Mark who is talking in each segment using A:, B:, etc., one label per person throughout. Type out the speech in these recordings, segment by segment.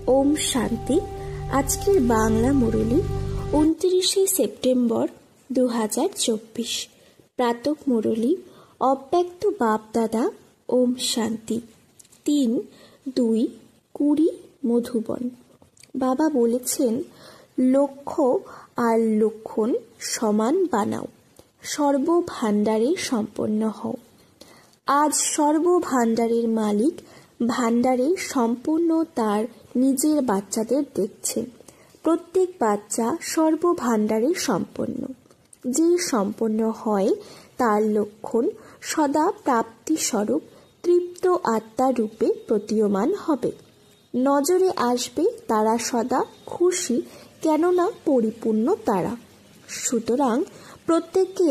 A: ওম শান্তি। আজকের বাংলা মুরলী 29শে সেপ্টেম্বর 2024। প্রাতক মুরলী অব্যক্ত বাপ দাদা। ওম শান্তি। 3-2-20 মধুবন। বাবা বলেছেন, লক্ষ্য আর লক্ষণ সমান বানাও, সর্বভাণ্ডারে সম্পন্ন হও। আজ সর্বভাণ্ডারের মালিক ভাণ্ডারে সম্পূর্ণ তার নিজের বাচ্চাদের দেখছেন। প্রত্যেক বাচ্চা সর্বভাণ্ডারে সম্পন্ন। যে সম্পন্ন হয় তার লক্ষণ সদা প্রাপ্তিস্বরূপ তৃপ্ত আত্মা রূপে প্রতীয়মান হবে। নজরে আসবে তারা সদা খুশি, কেননা পরিপূর্ণ তারা। সুতরাং প্রত্যেকে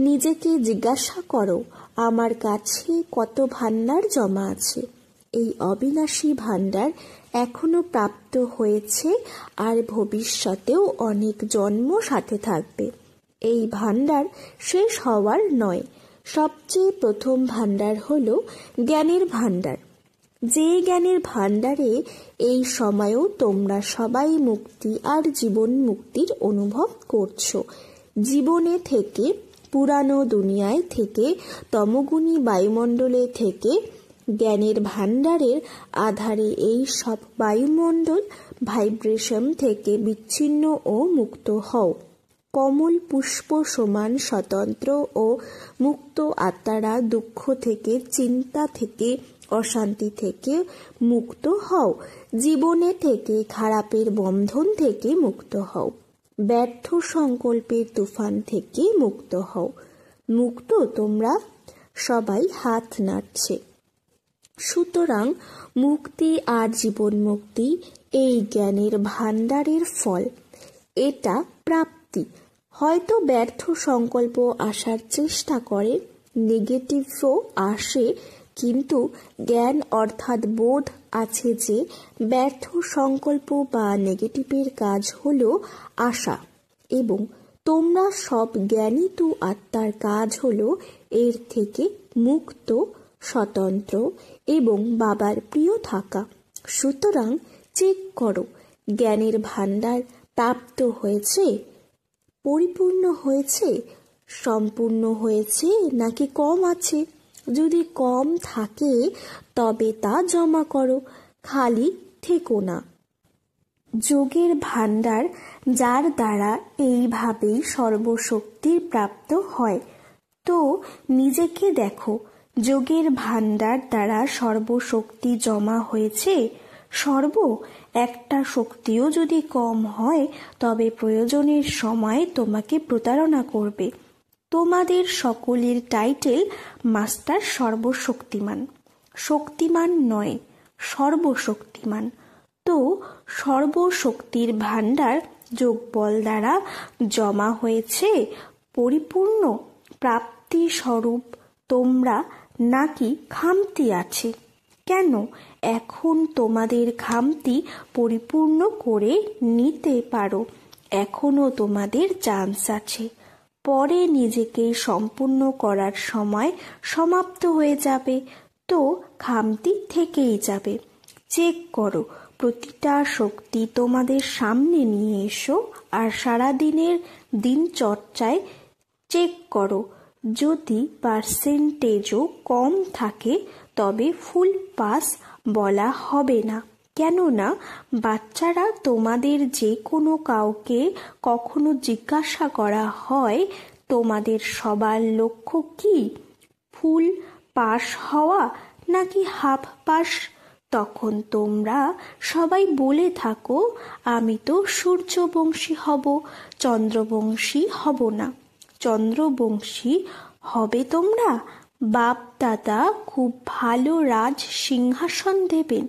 A: নিজেকে জিজ্ঞাসা করো, আমার কাছে কত ভাণ্ডার জমা আছে। এই অবিনাশী ভাণ্ডার এখনো প্রাপ্ত হয়েছে আর ভবিষ্যতেও অনেক জন্ম সাথে থাকবে। এই ভাণ্ডার শেষ হওয়ার নয়। সবচেয়ে প্রথম ভাণ্ডার হলো জ্ঞানের ভাণ্ডার। যে জ্ঞানের ভাণ্ডারে এই সময়েও তোমরা সবাই মুক্তি আর জীবন মুক্তির অনুভব করছো। জীবনে থেকে, পুরানো দুনিয়ায় থেকে, তমগুণী বায়ুমণ্ডলে থেকে, জ্ঞানের ভাণ্ডারের আধারে এই সব বায়ুমণ্ডল ভাইব্রেশন থেকে বিচ্ছিন্ন ও মুক্ত হও। কমল পুষ্প সমান স্বতন্ত্র ও মুক্ত আত্মারা দুঃখ থেকে, চিন্তা থেকে, অশান্তি থেকে মুক্ত হও। জীবনে থেকে খারাপের বন্ধন থেকে মুক্ত হও। ব্যর্থ সংকল্পের তুফান থেকে মুক্ত হও। মুক্ত তোমরা? সবাই হাত নাড়ছে। সুতরাং মুক্তি আর জীবন মুক্তি এই জ্ঞানের ভাণ্ডারের ফল। এটা প্রাপ্তি। হয়তো ব্যর্থ সংকল্প আসার চেষ্টা করে, নেগেটিভও আসে, কিন্তু জ্ঞান অর্থাৎ বোধ আছে যে ব্যর্থ সংকল্প বা নেগেটিভের কাজ হলো আশা, এবং তোমরা সব জ্ঞানিত আত্মার কাজ হলো এর থেকে মুক্ত, স্বতন্ত্র এবং বাবার প্রিয় থাকা। সুতরাং চেক করো, জ্ঞানের ভাণ্ডার প্রাপ্ত হয়েছে, পরিপূর্ণ হয়েছে, সম্পূর্ণ হয়েছে নাকি কম আছে। যদি কম থাকে তবে তা জমা করো, খালি থেকো না। যোগের ভাণ্ডার যার দ্বারা এইভাবেই সর্বশক্তির প্রাপ্ত হয়, তো নিজেকে দেখো, যোগের ভাণ্ডার দ্বারা সর্বশক্তি জমা হয়েছে। একটা শক্তিও যদি কম হয় তবে প্রয়োজনের সময় তোমাকে প্রতারণা করবে। তোমাদের সকলের টাইটেল মাস্টার সর্বশক্তিমান। শক্তিমান নয়, সর্বশক্তিমান। তো সর্বশক্তির ভাণ্ডার যোগবল দ্বারা জমা হয়েছে পরিপূর্ণ প্রাপ্তি স্বরূপ তোমরা, নাকি খামতি আছে? কেন? এখন তোমাদের খামতি পরিপূর্ণ করে নিতে পারো। এখনো তোমাদের চান্স আছে। পরে নিজেকে সম্পূর্ণ করার সময় সমাপ্ত হয়ে যাবে, তো খামতি থেকেই যাবে। চেক করো, প্রতিটা শক্তি তোমাদের সামনে নিয়ে এসো আর সারাদিনের দিনচর্চায় চেক করো। যদি পার্সেন্টেজও কম থাকে তবে ফুল পাস বলা হবে না, কেননা বাচ্চারা তোমাদের যে কোনো কাউকে কখনো জিজ্ঞাসা করা হয়, তোমাদের সবার লক্ষ্য কি, ফুল পাস হওয়া নাকি হাফ পাস? তখন তোমরা সবাই বলে থাকো, আমি তো সূর্যবংশী হব, চন্দ্রবংশী হব না। চন্দ্রবংশী হবে তোমরা? বাপ দাদা খুব ভালো রাজ সিংহাসন দেবেন,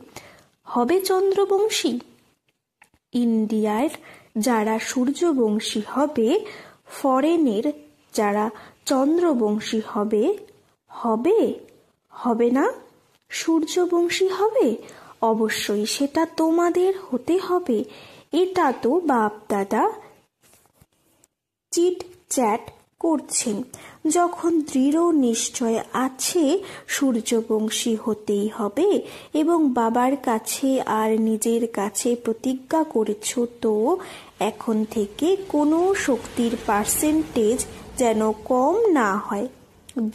A: হবে চন্দ্রবংশী। ইন্ডিয়ার যারা সূর্যবংশী হবে, ফরেনের যারা চন্দ্রবংশী হবে, হবে না? সূর্যবংশী হবে? অবশ্যই সেটা তোমাদের হতে হবে। এটা তো বাপ দাদা চিট চ্যাট করছেন। যখন দৃঢ় নিশ্চয় আছে সূর্যবংশী হতেই হবে এবং বাবার কাছে আর নিজের কাছে প্রতিজ্ঞা করেছ, তো এখন থেকে কোনো শক্তির পার্সেন্টেজ যেন কম না হয়।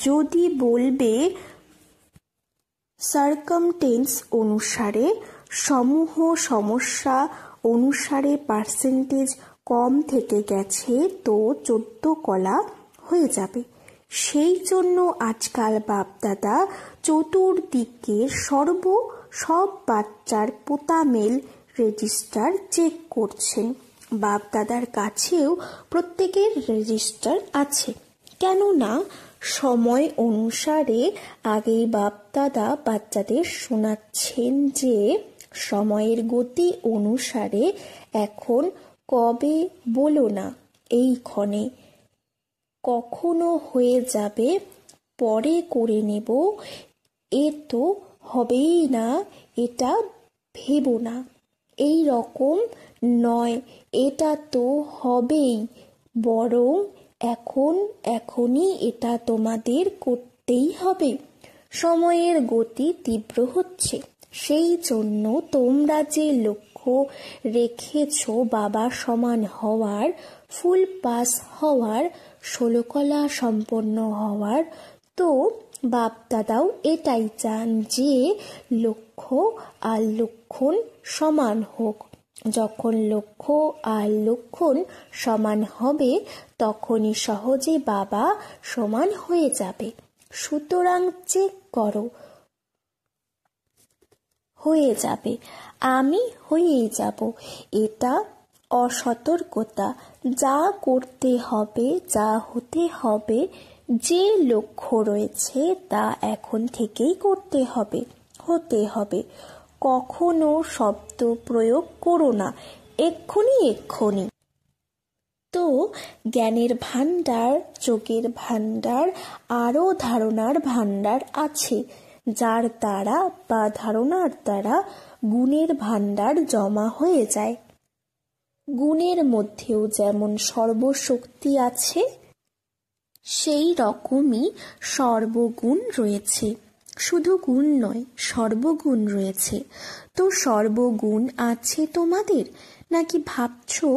A: যদি বলবে সার্কামটেন্স অনুসারে, সমূহ সমস্যা অনুসারে পার্সেন্টেজ কম থেকে গেছে, তো 14 কলা হয়ে যাবে। সেই জন্য আজকাল বাপদাদা চতুর্দিকের সব বাচ্চার পোতামেল রেজিস্টার চেক করছেন। বাপদাদার কাছেও প্রত্যেকের রেজিস্টার আছে, কেননা সময় অনুসারে আগেই বাপদাদা বাচ্চাদের শোনাচ্ছেন যে সময়ের গতি অনুসারে এখন কবে বলো না, এই ক্ষণে, কখনো হয়ে যাবে, পরে করে নেব, এ তো হবেই না, এটা ভেবো না, এই রকম নয়, এটা তো হবেই, বরং এখনই এটা তোমাদের করতেই হবে। সময়ের গতি তীব্র হচ্ছে, সেই জন্য তোমরা যে লক্ষ্য রেখেছ বাবা সমান হওয়ার, ফুল পাস হওয়ার, 16 কলা সম্পন্ন হওয়ার, তো বাপদাদাও এটাই চান যে লক্ষ্য আর লক্ষণ সমান হোক। যখন লক্ষ্য আর লক্ষণ সমান হবে তখনই সহজে বাবা সমান হয়ে যাবে। সুতরাং চেক করো, হয়ে যাবে, আমি হয়েই যাব। এটা অসতর্কতা। যা করতে হবে, যা হতে হবে, যে লক্ষ্য রয়েছে তা এখন থেকেই করতে হবে, হতে হবে। কখনো শব্দ প্রয়োগ করো না, এক্ষুনি। তো জ্ঞানের ভাণ্ডার, যোগের ভাণ্ডার, আরও ধারণার ভাণ্ডার আছে, যার দ্বারা বা ধারণার দ্বারা গুণের ভাণ্ডার জমা হয়ে যায়। গুণের মধ্যেও যেমন সর্বশক্তি আছে, সেই রকমই সর্বগুণ রয়েছে। শুধু গুণ নয়, সর্বগুণ রয়েছে। তো সর্বগুণ আছে তোমাদের, নাকি ভাবছো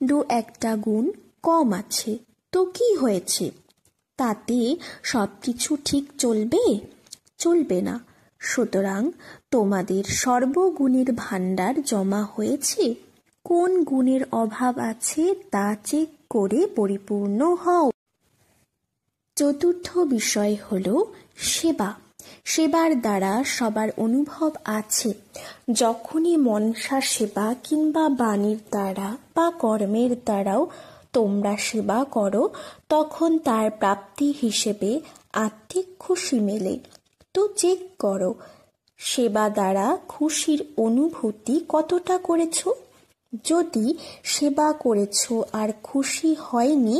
A: 2-1টা গুণ কম আছে? তো কি হয়েছে? তাতে সবকিছু ঠিক চলবে না। সুতরাং তোমাদের সর্বগুণের ভাণ্ডার জমা হয়েছে। কোন গুণের অভাব আছে তা চেক করে পরিপূর্ণ হও। চতুর্থ বিষয় হল সেবা। সেবার দ্বারা সবার অনুভব আছে। যখনই মনসা সেবা কিংবা বাণীর দ্বারা বা কর্মের দ্বারাও তোমরা সেবা করো, তখন তার প্রাপ্তি হিসেবে আত্মিক খুশি মেলে। তো চেক করো, সেবা দ্বারা খুশির অনুভূতি কতটা করেছ। যদি সেবা করেছ আর খুশি হয়নি,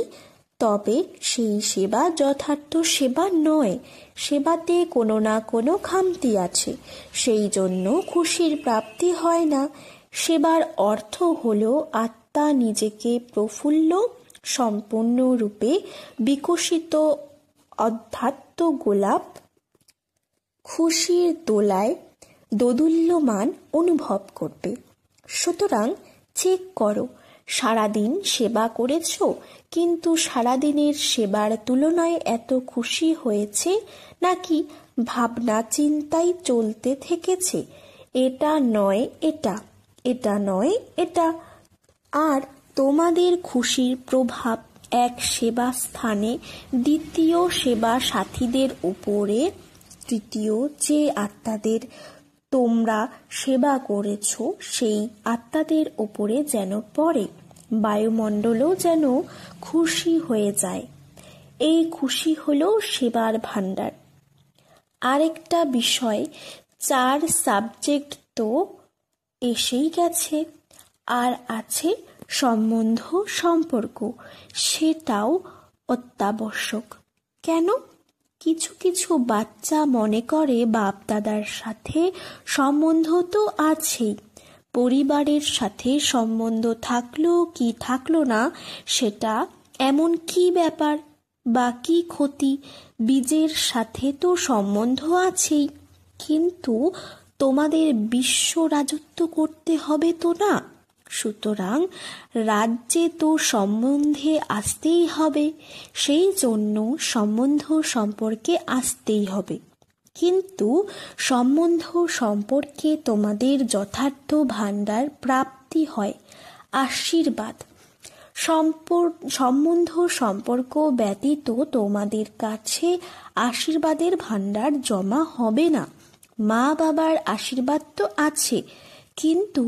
A: তবে সেই সেবা যথার্থ সেবা নয়। সেবাতে কোনো না কোনো খামতি আছে, সেই জন্য খুশির প্রাপ্তি হয় না। সেবার অর্থ হল আত্মা নিজেকে প্রফুল্ল, সম্পূর্ণরূপে বিকশিত অধ্যাত্ম গোলাপ খুশির দোলায় দোদুল্যমান অনুভব করবে। সুতরাং চেক করো, সারাদিন সেবা করেছ, কিন্তু সারাদিনের সেবার তুলনায় এত খুশি হয়েছে, নাকি ভাবনা চিন্তায় চলতে থেকেছে, এটা নয় এটা, এটা নয় এটা। আর তোমাদের খুশির প্রভাব এক সেবা স্থানে দ্বিতীয় সেবা সাথীদের উপরে, তৃতীয় যে আত্মাদের তোমরা সেবা করেছ সেই আত্মাদের উপরে যেন পড়ে। বায়ুমণ্ডলও যেন খুশি হয়ে যায়। এই খুশি হল সেবার ভাণ্ডার। আরেকটা বিষয়, 4 সাবজেক্ট তো এসেই গেছে, আর আছে সম্বন্ধ, সম্পর্ক, সেটাও অত্যাবশ্যক। কেন? কিছু বাচ্চা মনে করে বাপ দাদার সাথে সম্বন্ধ তো আছেই, পরিবারের সাথে সম্বন্ধ থাকলো কি থাকলো না সেটা এমন কি ব্যাপার, বাকি ক্ষতি, বীজের সাথে তো সম্বন্ধ আছেই, কিন্তু তোমাদের বিশ্ব রাজত্ব করতে হবে তো না? সুতরাং রাজ্যে তো সম্বন্ধে আসতেই হবে, সেই জন্য সম্বন্ধ সম্পর্কে আসতেই হবে। কিন্তু সম্বন্ধ সম্পর্কে তোমাদের যথার্থ ভাণ্ডার প্রাপ্তি হয় আশীর্বাদ। সম্বন্ধ সম্পর্ক ব্যতীত তোমাদের কাছে আশীর্বাদের ভাণ্ডার জমা হবে না। মা বাবার আশীর্বাদ তো আছে, কিন্তু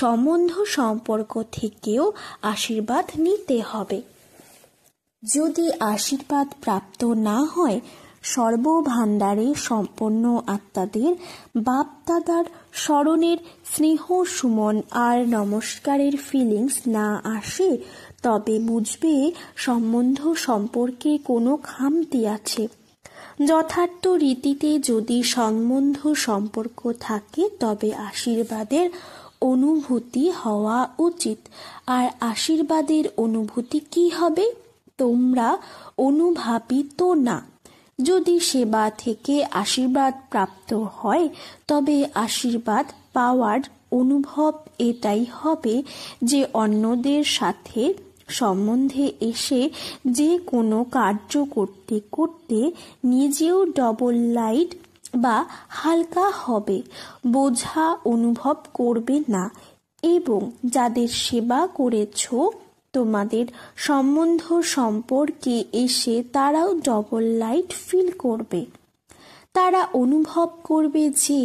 A: সম্বন্ধ সম্পর্ক থেকেও আশীর্বাদ নিতে হবে। যদি আশীর্বাদ প্রাপ্ত না হয়, সর্বভাণ্ডারে সম্পন্ন আত্মাদের বাপদাদার স্মরণের স্নেহ সুমন আর নমস্কারের ফিলিংস না আসে, তবে বুঝবে সম্বন্ধ সম্পর্কে কোনো খামতি আছে। যথার্থ রীতিতে যদি সম্বন্ধ সম্পর্ক থাকে, তবে আশীর্বাদের অনুভূতি হওয়া উচিত। আর আশীর্বাদের অনুভূতি কি হবে? তোমরা অনুভাবিত না। যদি সেবা থেকে আশীর্বাদ প্রাপ্ত হয়, তবে আশীর্বাদ পাওয়ার অনুভব এটাই হবে যে অন্যদের সাথে সম্বন্ধে এসে যে কোনো কার্য করতে করতে নিজেও ডবল লাইট বা হালকা হবে, বোঝা অনুভব করবে না, এবং যাদের সেবা করেছ তোমাদের সম্বন্ধ সম্পর্কে এসে তারাও ডবল লাইট ফিল করবে। তারা অনুভব করবে যে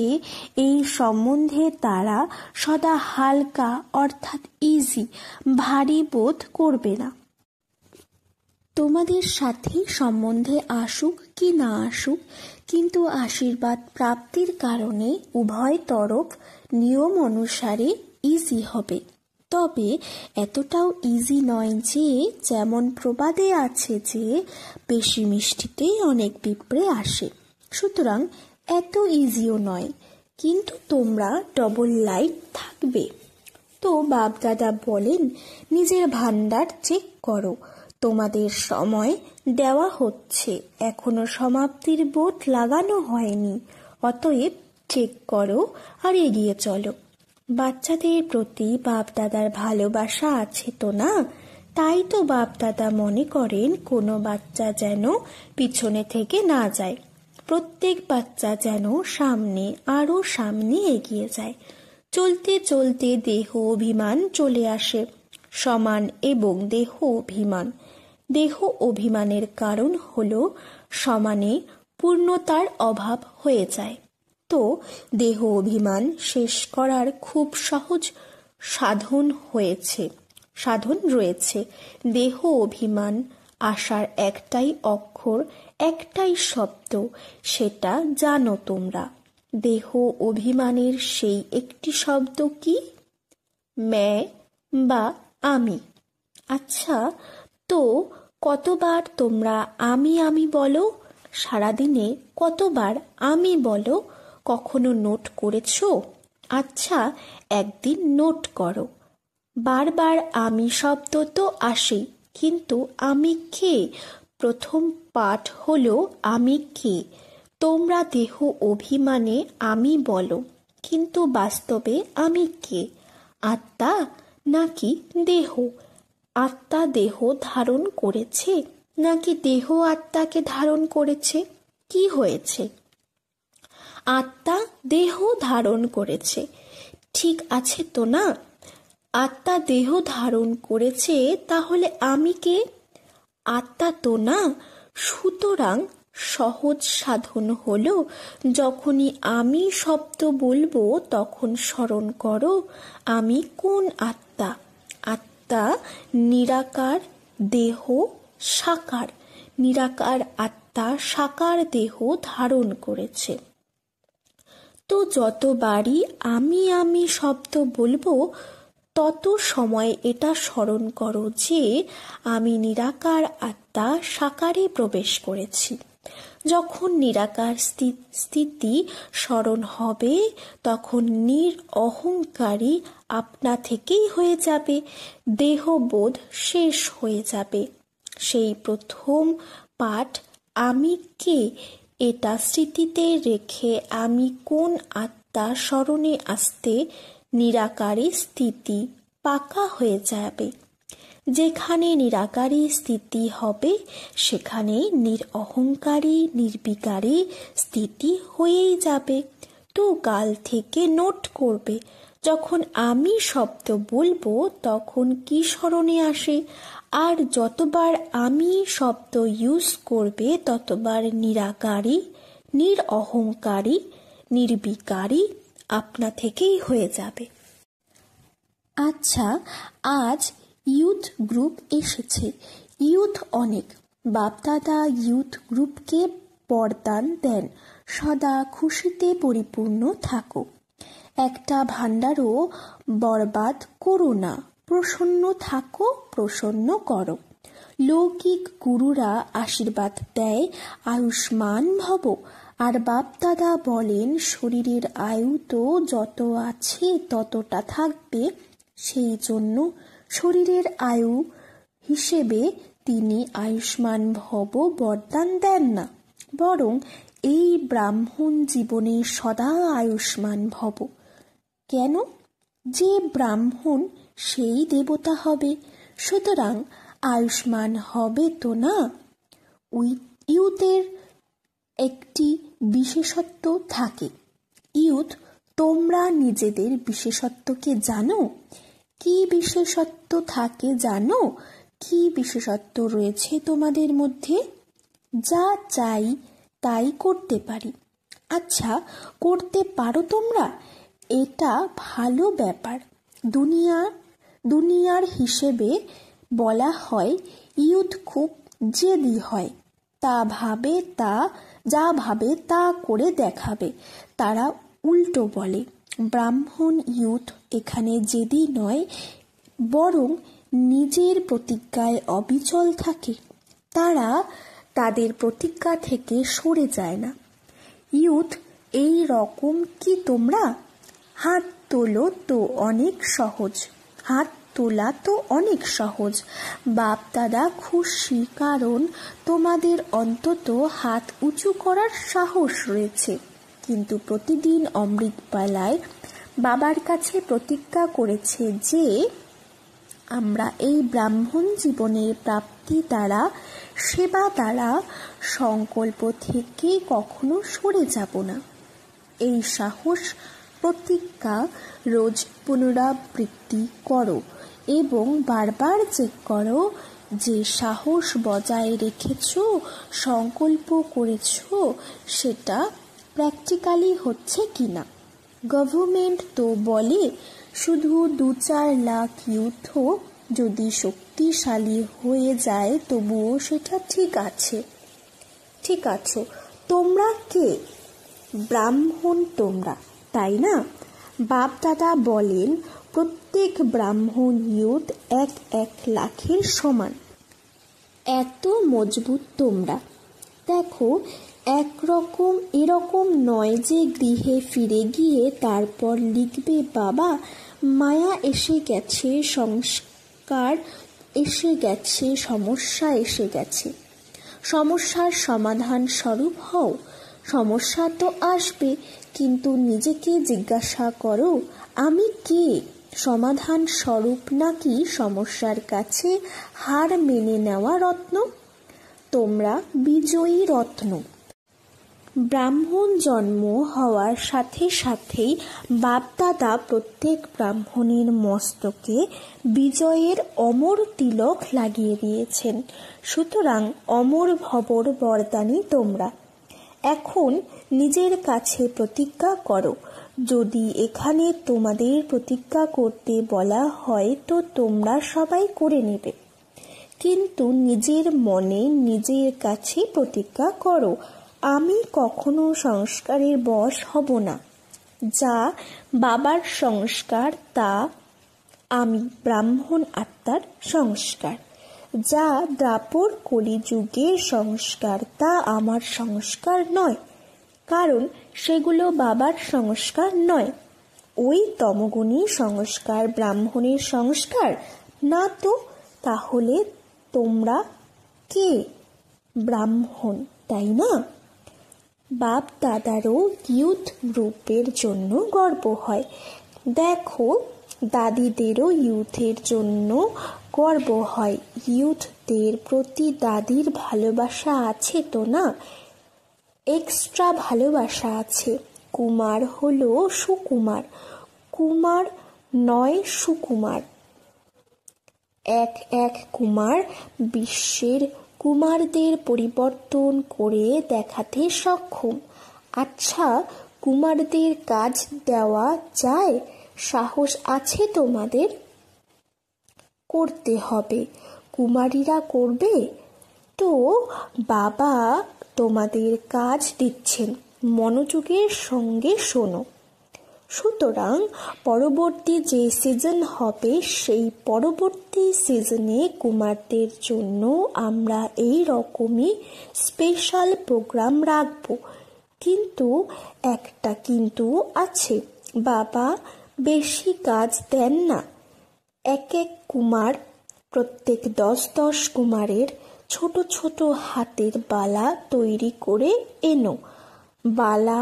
A: এই সম্বন্ধে তারা সদা হালকা অর্থাৎ ইজি, ভারী বোধ করবে না। তোমাদের সাথে সম্বন্ধে আসুক কি না আসুক, কিন্তু আশীর্বাদ প্রাপ্তির কারণে উভয় তরফ নিয়ম অনুসারে ইজি হবে। তবে এতটাও ইজি নয় যে, যেমন প্রবাদে আছে যে বেশি মিষ্টিতেই অনেক পিঁপড়ে আসে। সুতরাং এত ইজিও নয়, কিন্তু তোমরা ডবল লাইট থাকবে। তো বাপদাদা বলেন, নিজের ভাণ্ডার চেক করো, তোমাদের সময় দেওয়া হচ্ছে, এখনো সমাপ্তির বোর্ড লাগানো হয়নি, অতএব চেক করো আর এগিয়ে চলো। বাচ্চাদের প্রতি বাপদাদার ভালোবাসা আছে তো না? তাই তো বাপদাদা মনে করেন কোনো বাচ্চা যেন পিছনে থেকে না যায়, প্রত্যেক বাচ্চা যেন সামনে আরো সামনে এগিয়ে যায়। চলতে চলতে দেহ অভিমান চলে আসে সমান, এবং দেহ অভিমানের কারণ হলো সমানে পূর্ণতার অভাব হয়ে যায়। তো দেহ অভিমান শেষ করার খুব সহজ সাধন রয়েছে। দেহ অভিমান আসার একটাই অক্ষর, একটাই শব্দ, সেটা জানো তোমরা। দেহ অভিমানের সেই একটি শব্দ কি? मैं বা আমি। আচ্ছা, তো কতবার তোমরা আমি আমি বলো? সারাদিনে কতবার আমি বলো? কখনো নোট করেছো? আচ্ছা, একদিন নোট করো। বারবার আমি শব্দ তো আসে, কিন্তু আমি কে? প্রথম পাঠ হলো আমি কে। তোমরা দেহ অভিমানে আমি বলো, কিন্তু বাস্তবে আমি কে? আত্মা নাকি দেহ? আত্মা দেহ ধারণ করেছে নাকি দেহ আত্মাকে ধারণ করেছে? কি হয়েছে? আত্মা দেহ ধারণ করেছে, ঠিক আছে তো না? আত্মা দেহ ধারণ করেছে, তাহলে আমি কে? আত্মা তো না। সুতরাং সহজ সাধন হলো, যখনই আমি শব্দ বলবো তখন স্মরণ করো আমি কোন আত্মা। আত্মা নিরাকার, দেহ সাকার। নিরাকার আত্মা সাকার দেহ ধারণ করেছে। তো যতবারই আমি আমি শব্দ বলবো, তত সময় এটা স্মরণ করো যে আমি নিরাকার আত্মা সাকারে প্রবেশ করেছি। যখন নিরাকার স্থিতি স্মরণ হবে, তখন অহংকারী আপনা থেকেই হয়ে যাবে, দেহবোধ শেষ হয়ে যাবে। সেই প্রথম পাঠ আমি কে, এটা স্মৃতিতে রেখে আমি কোন আত্মা স্মরণে আসতে নিরাকারী স্থিতি পাকা হয়ে যাবে। যেখানে নিরাকারী স্থিতি হবে সেখানে নিরঅহংকারী নির্বিকারী স্থিতি হয়েই যাবে। তো কাল থেকে নোট করবে, যখন আমি শব্দ বলবো তখন কি স্মরণে আসে, আর যতবার আমি শব্দ ইউজ করবে ততবার নিরাকারী নিরঅহংকারী নির্বিকারী আপনা থেকেই হয়ে যাবে। আচ্ছা, আজ ইউথ গ্রুপ এসেছে। ইউথ অনেক, বাপদাদা ইউথ গ্রুপকে বরদান দেন, সদা খুশিতে পরিপূর্ণ থাকো, একটা ভাণ্ডারও বরবাদ করো না, প্রসন্ন থাকো, প্রসন্ন করো। লৌকিক গুরুরা আশীর্বাদ দেয় আয়ুষ্মান ভব, আর বাপদাদা বলেন শরীরের আয়ু তো যত আছে ততটা থাকবে, সেই জন্য শরীরের আয়ু হিসেবে তিনি আয়ুষ্মান ভব বরদান দেন না, বরং এই ব্রাহ্মণ জীবনে সদা আয়ুষ্মান ভব। কেন? যে ব্রাহ্মণ সেই দেবতা হবে, সুতরাং আয়ুষ্মান হবে তো না। ইউথের একটি বিশেষত্ব থাকে। ইউথ, তোমরা নিজেদের বিশেষত্বকে জানো? কি বিশেষত্ব থাকে জানো? কি বিশেষত্ব রয়েছে তোমাদের মধ্যে? যা চাই তাই করতে পারি। আচ্ছা, করতে পারো তোমরা? এটা ভালো ব্যাপার। দুনিয়ার হিসেবে বলা হয় ইউথ খুব জেদি হয়, যা ভাবে তা করে দেখাবে। তারা উল্টো বলে। ব্রাহ্মণ ইউথ এখানে জেদি নয়, বরং নিজের প্রতিজ্ঞায় অবিচল থাকে। তারা তাদের প্রতিজ্ঞা থেকে সরে যায় না। ইউথ এই রকম কি তোমরা? হাত তোলো তো অনেক সহজ, হাত তোলা তো অনেক সহজ। বাপ দাদা খুশি, কারণ তোমাদের অন্তত হাত উঁচু করার সাহস রয়েছে। কিন্তু প্রতিদিন অমৃতবেলায় বাবার কাছে প্রতিজ্ঞা করেছে যে আমরা এই ব্রাহ্মণ জীবনের প্রাপ্তি দ্বারা, সেবা দ্বারা, সংকল্প থেকে কখনো সরে যাব না। এই সাহস প্রতিজ্ঞা রোজ পুনরাবৃত্তি করো এবং বারবার চেক করো যে সাহস বজায় রেখেছ, সংকল্প করেছ, সেটা প্র্যাকটিক্যালি হচ্ছে কিনা। গভর্নমেন্ট তো বলে শুধু 2-4 লাখ ইউথও যদি শক্তিশালী হয়ে যায় তবুও সেটা ঠিক আছে। ঠিক আছে, তোমরা কে? ব্রাহ্মণ তোমরা, তাই না? বাপ দাদা বলেন প্রত্যেক ব্রাহ্মণ ইউথ 1 লাখের সমান। এত মজবুত তোমরা। দেখো, এরকম নয় যে গৃহে ফিরে গিয়ে তারপর লিখবে বাবা মায়া এসে গেছে, সংস্কার এসে গেছে, সমস্যা এসে গেছে। সমস্যার সমাধান স্বরূপ হও। সমস্যা তো আসবে, কিন্তু নিজেকে জিজ্ঞাসা করো আমি কে? সমাধান স্বরূপ নাকি সমস্যার কাছে হার মেনে নেওয়া রত্ন? তোমরা বিজয়ী রত্ন। ব্রাহ্মণ জন্ম হওয়ার সাথে সাথেই বাপদাদা প্রত্যেক ব্রাহ্মণের মস্তকে বিজয়ের অমর তিলক লাগিয়ে দিয়েছেন। সুতরাং অমর ভবর বরদানী তোমরা। এখন নিজের কাছে প্রতিজ্ঞা করো। যদি এখানে তোমাদের প্রতিজ্ঞা করতে বলা হয় তো তোমরা সবাই করে নেবে, কিন্তু নিজের মনে নিজের কাছে প্রতিজ্ঞা করো, আমি কখনো সংস্কারের বশ হব না। যা বাবার সংস্কার তা আমি ব্রাহ্মণ আত্মার সংস্কার। যা দ্বাপর কলিযুগের সংস্কার তা আমার সংস্কার নয়, কারণ সেগুলো বাবার সংস্কার নয়। ওই তমগুণী সংস্কার ব্রাহ্মণের সংস্কার না তো? তাহলে তোমরা কে? ব্রাহ্মণ, তাই না? বাপ দাদারও ইউথ গ্রুপের জন্য গর্ব হয়। দেখো, দাদিদেরও ইউথের জন্য গর্ব হয়। ইউথদের প্রতি দাদির ভালোবাসা আছে তো না? এক্সট্রা ভালোবাসা আছে। কুমার হলো সুকুমার, কুমার নয় সুকুমার। এক এক কুমার বিশ্বের কুমারদের পরিবর্তন করে দেখাতে সক্ষম। আচ্ছা, কুমারদের কাজ দেওয়া যায়? সাহস আছে তোমাদের? করতে হবে। কুমারীরা করবে তো? বাবা তোমাদের কাজ দিচ্ছেন, মনোযোগের সঙ্গে শোনো। সুতরাং পরবর্তী যে সিজন হবে সেই পরবর্তী সিজনে কুমারদের জন্য আমরা এই রকমই স্পেশাল প্রোগ্রাম রাখব। কিন্তু একটা কিন্তু আছে, বাবা বেশি কাজ দেন না। এক এক কুমার, প্রত্যেক 10 কুমারের ছোট ছোট হাতের বালা তৈরি করে এনো। বালা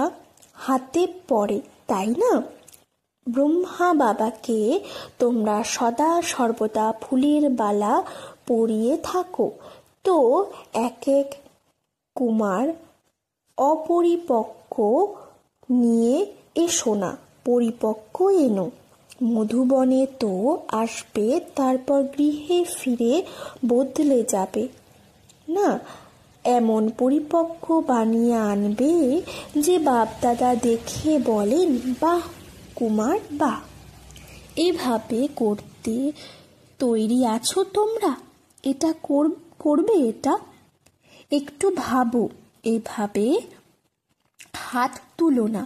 A: হাতে পড়ে, তাই না? ব্রহ্মা বাবাকে তোমরা সদা সর্বদা ফুলের বালা পরিয়ে থাকো। তো এক এক কুমার অপরিপক্ক নিয়ে এসো না, পরিপক্ক এনো। মধুবনে তো আসবে, তারপর গৃহে ফিরে বদলে যাবে না? এমন পরিপক্ক বানিয়ে আনবে যে বাপ দাদা দেখে বলেন, বাহ কুমার বাহ। এভাবে করতে তৈরি আছো তোমরা? এটা করবে? এটা একটু ভাবো। এভাবে হাত তুলো না,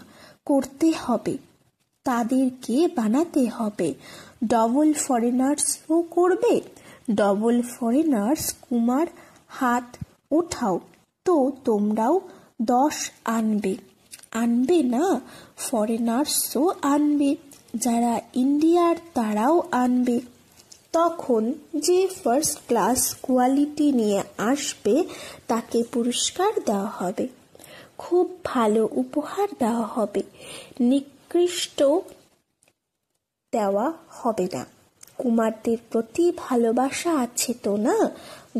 A: করতে হবে। তাদেরকে বানাতে হবে। ডবল ফরেনার্সও করবে। ডবল ফরেনার্স কুমার, হাত ওঠাও তো। তোমরাও 10 আনবে। আনবে না? ফরেনার্সও আনবে, যারা ইন্ডিয়ার তারাও আনবে। তখন যে ফার্স্ট ক্লাস কোয়ালিটি নিয়ে আসবে তাকে পুরস্কার দেওয়া হবে, খুব ভালো উপহার দেওয়া হবে, নিকৃষ্ট দেওয়া হবে না। কুমারদের প্রতি ভালোবাসা আছে তো না?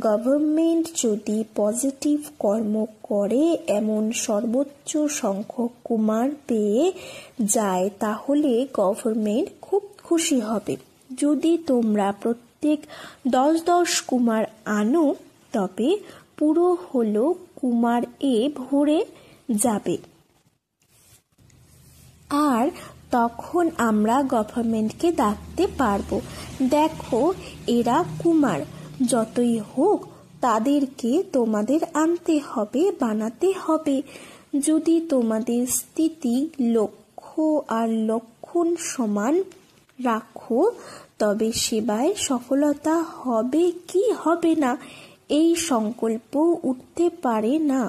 A: গভর্নমেন্ট যদি পজিটিভ কর্ম করে এমন সর্বোচ্চ সংখ্যক কুমার পেয়ে যায় তাহলে গভর্নমেন্ট খুব খুশি হবে। যদি তোমরা প্রত্যেক 10 কুমার আনো তবে পুরো হলো কুমার ভরে যাবে। আর তখন আমরা গভর্নমেন্টকে ডাকতে পারবো, দেখো এরা কুমার, যতই হোক তাদেরকে তোমাদের আনতে হবে, বানাতে হবে। যদি তোমাদের স্থিতি, লক্ষ্য আর লক্ষণ সমান রাখো তবে সেবায় সফলতা হবে কি হবে না এই সংকল্প উঠতে পারে না,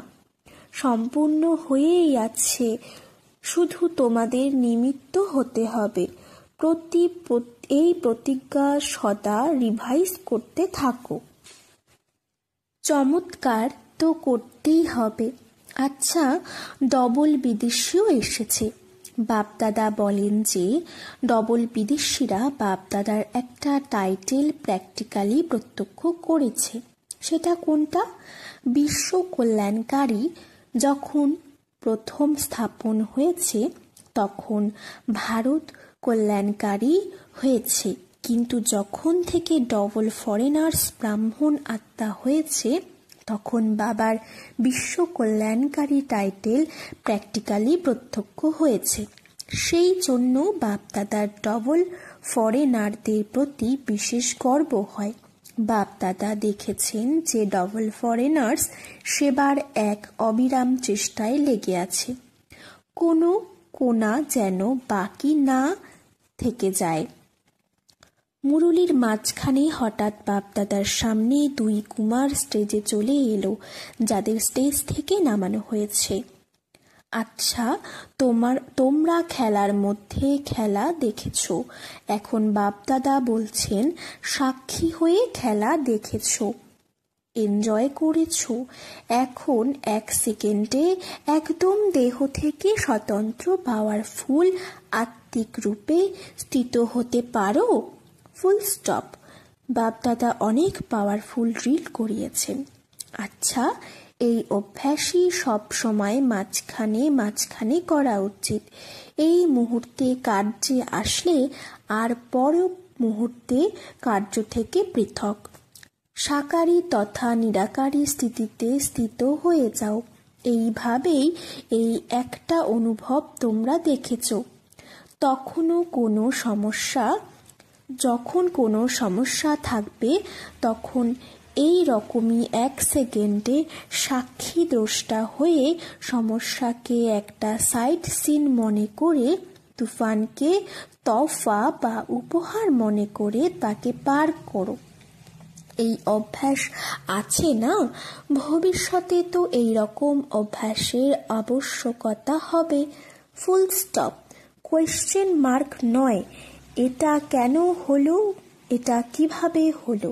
A: সম্পূর্ণ হয়েই আছে। শুধু তোমাদের নিমিত্ত হতে হবে। এই প্রতিজ্ঞা সদা রিভাইজ করতে থাকো। চমৎকার, তো করতেই হবে। আচ্ছা, ডবল বিদেশিও এসেছে। বাপদাদা বলেন যে ডবল বিদেশিরা বাপদাদার একটা টাইটেল প্র্যাকটিক্যালি প্রত্যক্ষ করেছে। সেটা কোনটা? বিশ্ব কল্যাণকারী যখন প্রথম স্থাপন হয়েছে তখন ভারত কল্যাণকারী হয়েছে, কিন্তু যখন থেকে ডবল ফরেনার্স ব্রাহ্মণ আত্মা হয়েছে তখন বাবার বিশ্ব কল্যাণকারী টাইটেল প্র্যাকটিক্যালি প্রত্যক্ষ হয়েছে। সেই জন্য বাপদাদার ডবল ফরেনারদের প্রতি বিশেষ গর্ব হয়। বাপদাদা দেখেছেন যে ডবল ফরেনার্স সেবার এক অবিরাম চেষ্টায় লেগে আছে, কোনো কোনা যেন বাকি না থেকে যায়। মুরুলির মাঝখানে হঠাৎ বাপদাদার সামনে 2 কুমার স্টেজে চলে এলো, যাদের স্টেজ থেকে নামানো হয়েছে। আচ্ছা, তোমরা খেলার মধ্যে খেলা দেখেছ, এখন বাপদাদা বলছেন সাক্ষী হয়ে খেলা দেখেছ। এনজয় করেছো। এখন 1 সেকেন্ডে একদম দেহ থেকে স্বতন্ত্র পাওয়ারফুল আত্মিক রূপে স্থিত হতে পারো। Full stop. বাপদাদা অনেক পাওয়ারফুল ড্রিল করিয়েছেন। আচ্ছা, এই অভ্যাসই সব সময় মাঝখানে মাঝখানে করা উচিত। এই মুহূর্তে কার্যে আসলে আর পর মুহূর্তে কার্য থেকে পৃথক সাকারী তথা নিরাকারী স্থিতিতে স্থিত হয়ে যাও। এইভাবেই এই একটা অনুভব তোমরা দেখেছ। যখন কোনো সমস্যা থাকবে তখন এই রকমই 1 সেকেন্ডে সাক্ষী দ্রষ্টা হয়ে সমস্যাকে একটা সাইড সিন মনে করে, তুফানকে তোহফা বা উপহার মনে করে তাকে পার করো। এই অভ্যাস আছে না? ভবিষ্যতে তো এই রকম অভ্যাসের আবশ্যকতা হবে। Full stop. কোয়েশ্চেন মার্ক নয়, এটা কেন হলো, এটা কিভাবে হলো,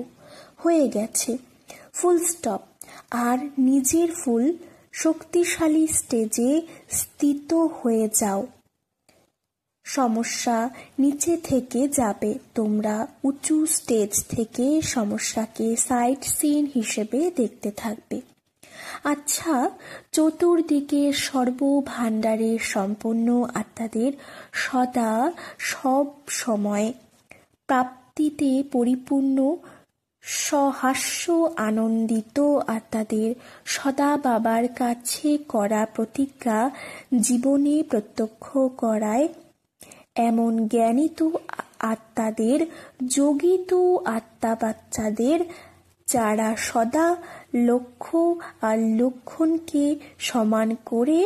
A: হয়ে গেছে। Full stop. আর নিজের ফুল শক্তিশালী স্টেজে স্থিত হয়ে যাও। সমস্যা নিচে থেকে যাবে, তোমরা উঁচু স্টেজ থেকে সমস্যাকে সাইড সিন হিসেবে দেখতে থাকবে। আচ্ছা, চতুর্দিকে সর্বভাণ্ডারের সম্পন্ন আত্মাদের সদা সব সময় প্রাপ্তিতে পরিপূর্ণ সহাস্য আনন্দিত আত্মাদের সদা বাবার কাছে করা প্রতিজ্ঞা জীবনে প্রত্যক্ষ করায় এমন জ্ঞানিত আত্মাদের, যোগিত আত্মা বাচ্চাদের, যারা সদা লক্ষ্য আর লক্ষণকে সমান করে,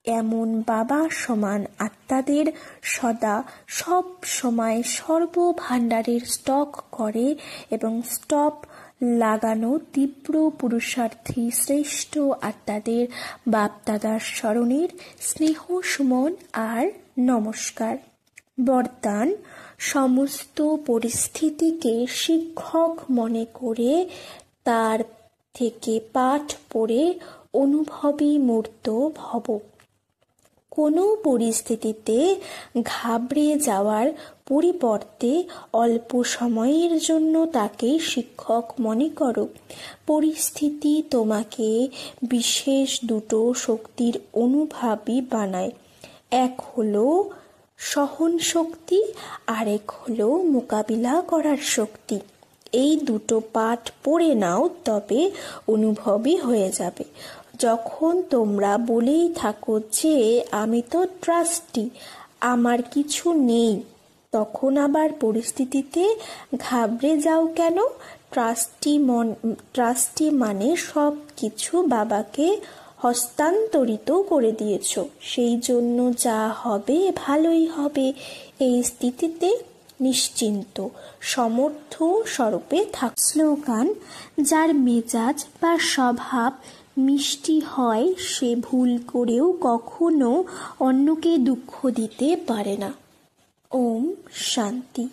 A: এমন বাবা সমান আত্মাদের সদা সব সময় সর্বভাণ্ডারের স্টক করে এবং স্টপ লাগানো তীব্র পুরুষার্থী শ্রেষ্ঠ আত্মাদের বাপদাদার স্মরণের স্নেহ সুমন আর নমস্কার। বরদান: সমস্ত পরিস্থিতিকে শিক্ষক মনে করে তার থেকে পাঠ পড়ে অনুভবী মূর্ত ভব। কোনো পরিস্থিতিতে ঘাবড়ে যাওয়ার পরিবর্তে অল্প সময়ের জন্য তাকে শিক্ষক মনে করো। পরিস্থিতি তোমাকে বিশেষ দুটো শক্তির অনুভবী বানায়। এক হলো সহন শক্তি, আরেক হলো মোকাবিলা করার শক্তি। এই দুটো পাঠ পড়ে নাও, তবে অনুভবী হয়ে যাবে। যখন তোমরা বলেই থাকো যে আমি তো ট্রাস্টি, আমার কিছু নেই, তখন আবার পরিস্থিতিতে ঘাবড়ে যাও কেন? ট্রাস্টি মানে সব কিছু বাবাকে হস্তান্তরিত করে দিয়েছ, সেই জন্য যা হবে ভালোই হবে। এই স্থিতিতে নিশ্চিন্ত সমর্থ স্বরূপে থাক। স্লোগান: যার মেজাজ বা স্বভাব মিষ্টি হয় সে ভুল করেও কখনো অন্যকে দুঃখ দিতে পারে না। ওম শান্তি।